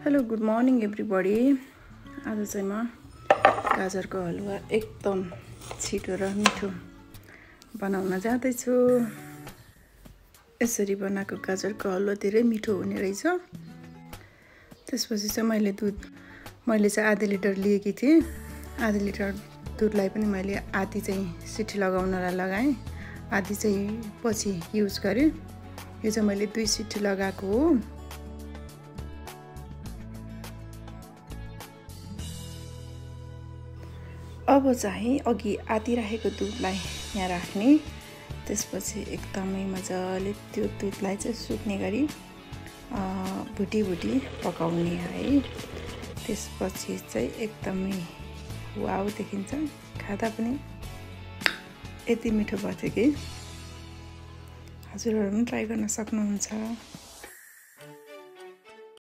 Hello good morning everybody. आज चाहिँ म गाजरको हलुवा एकदम छिटो र मिठो बनाउन जाँदैछु। यसरी बनाएको गाजरको हलुवा धेरै मिठो हुने रहेछ। त्यसपछि चाहिँ मैले चाहिँ आधा लिटर लिएकी थिएँ। आधा लिटर दुधलाई पनि मैले आधी चाहिँ सिटी लगाउनलाई लगाएँ, आधी चाहिँ पछि युज गरेँ। यो चाहिँ मैले 2 सिटी लगाएको हो। अब चाहिँ अघि आधी राखेको दुधलाई यहाँ राख्ने, त्यसपछि एकदमै मजाले त्यो दुधलाई चाहिँ सुक्ने गरी भुटी पकाउने है। त्यसपछि चाहिँ एकदमै वाउ देखिन्छ, खाँदा पनि यति मिठो भयो कि हजुरहरू पनि ट्राई गर्न सक्नुहुन्छ।